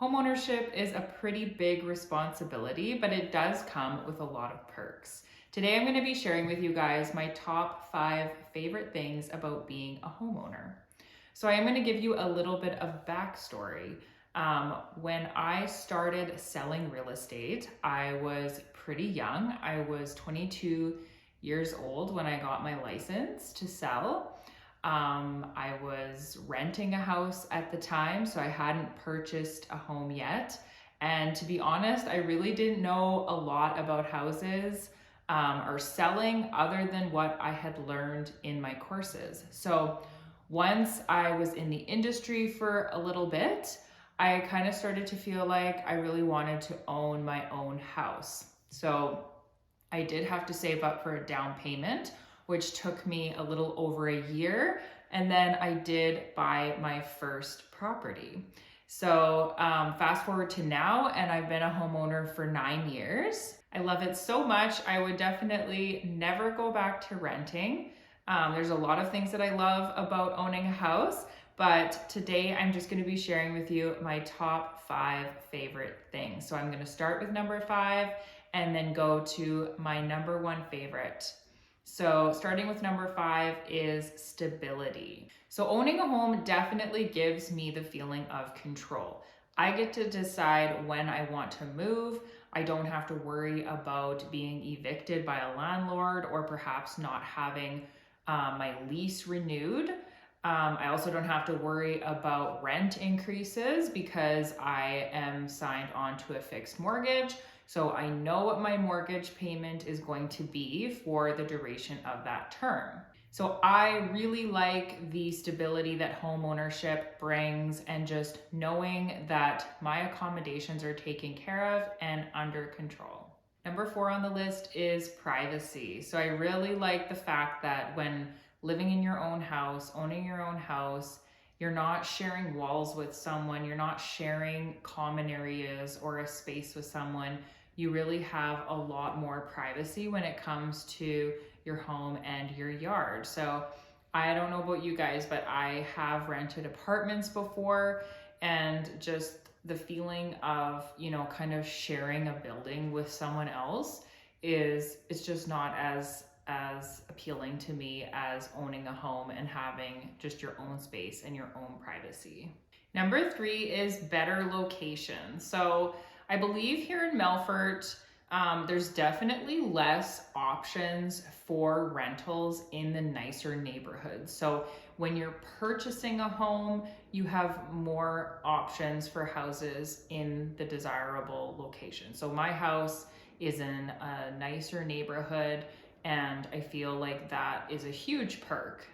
Homeownership is a pretty big responsibility, but it does come with a lot of perks. Today, I'm going to be sharing with you guys my top 5 favorite things about being a homeowner. So I am going to give you a little bit of backstory. When I started selling real estate, I was pretty young. I was 22 years old when I got my license to sell. I was renting a house at the time, so I hadn't purchased a home yet. And to be honest, I really didn't know a lot about houses or selling other than what I had learned in my courses. So once I was in the industry for a little bit, I kind of started to feel like I really wanted to own my own house. So I did have to save up for a down payment, which took me a little over a year. And then I did buy my first property. So fast forward to now, and I've been a homeowner for 9 years. I love it so much. I would definitely never go back to renting. There's a lot of things that I love about owning a house, but today I'm just going to be sharing with you my top 5 favorite things. So I'm going to start with number 5 and then go to my number 1 favorite. So starting with number 5 is stability. So owning a home definitely gives me the feeling of control. I get to decide when I want to move. I don't have to worry about being evicted by a landlord or perhaps not having my lease renewed. I also don't have to worry about rent increases because I am signed on to a fixed mortgage. So I know what my mortgage payment is going to be for the duration of that term. So I really like the stability that home ownership brings and just knowing that my accommodations are taken care of and under control. Number 4 on the list is privacy. So I really like the fact that when living in your own house, owning your own house, you're not sharing walls with someone, you're not sharing common areas or a space with someone. You really have a lot more privacy when it comes to your home and your yard. So I don't know about you guys, but I have rented apartments before, and just the feeling of, kind of sharing a building with someone else it's just not as appealing to me as owning a home and having just your own space and your own privacy. Number 3 is better location. So I believe here in Melfort, there's definitely less options for rentals in the nicer neighborhoods. So when you're purchasing a home, you have more options for houses in the desirable location. So my house is in a nicer neighborhood, and I feel like that is a huge perk.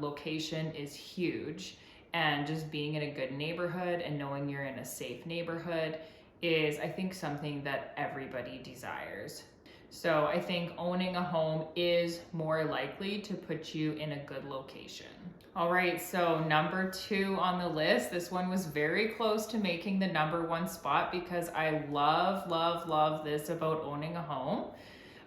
Location is huge, and just being in a good neighborhood and knowing you're in a safe neighborhood is, I think, something that everybody desires. So I think owning a home is more likely to put you in a good location. All right, so number 2 on the list, this one was very close to making the number 1 spot because I love this about owning a home,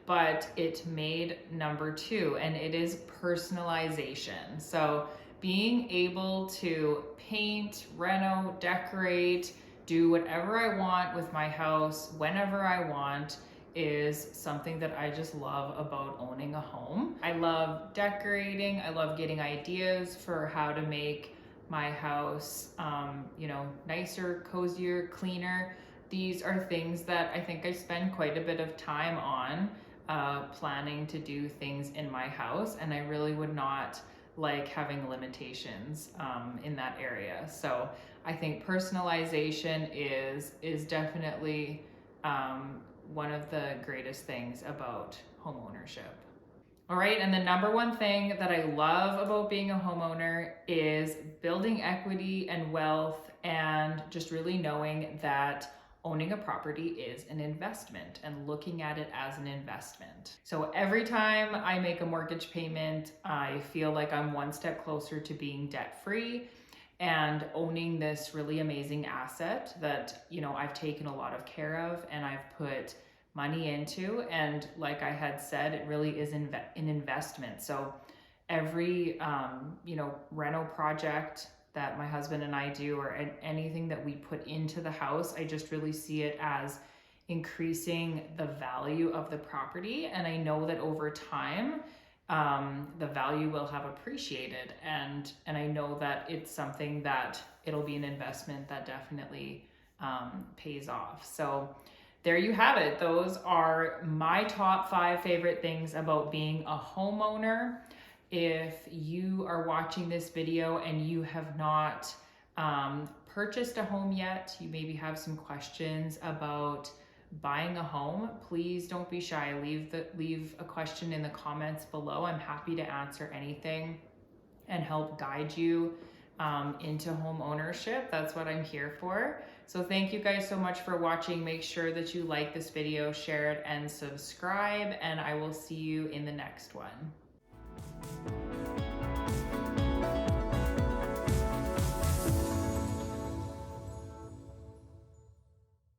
but it made number 2, and it is personalization. So being able to paint, reno, decorate, do whatever I want with my house whenever I want is something that I just love about owning a home. I love decorating. I love getting ideas for how to make my house, nicer, cozier, cleaner. These are things that I think I spend quite a bit of time on, planning to do things in my house, and I really would not like having limitations in that area. So I think personalization is definitely one of the greatest things about home ownership. All right, and the number 1 thing that I love about being a homeowner is building equity and wealth, and just really knowing that owning a property is an investment and looking at it as an investment. So every time I make a mortgage payment, I feel like I'm one step closer to being debt-free and owning this really amazing asset that, I've taken a lot of care of and I've put money into. And like I had said, it really is an investment. So every, reno project that my husband and I do, or anything that we put into the house, I just really see it as increasing the value of the property. And I know that over time, the value will have appreciated, and I know that it's something that it'll be an investment that definitely pays off. So there you have it. Those are my top 5 favorite things about being a homeowner. If you are watching this video and you have not purchased a home yet, you maybe have some questions about buying a home, please don't be shy. Leave a question in the comments below. I'm happy to answer anything and help guide you into home ownership. That's what I'm here for. So thank you guys so much for watching. Make sure that you like this video, share it, and subscribe, and I will see you in the next one.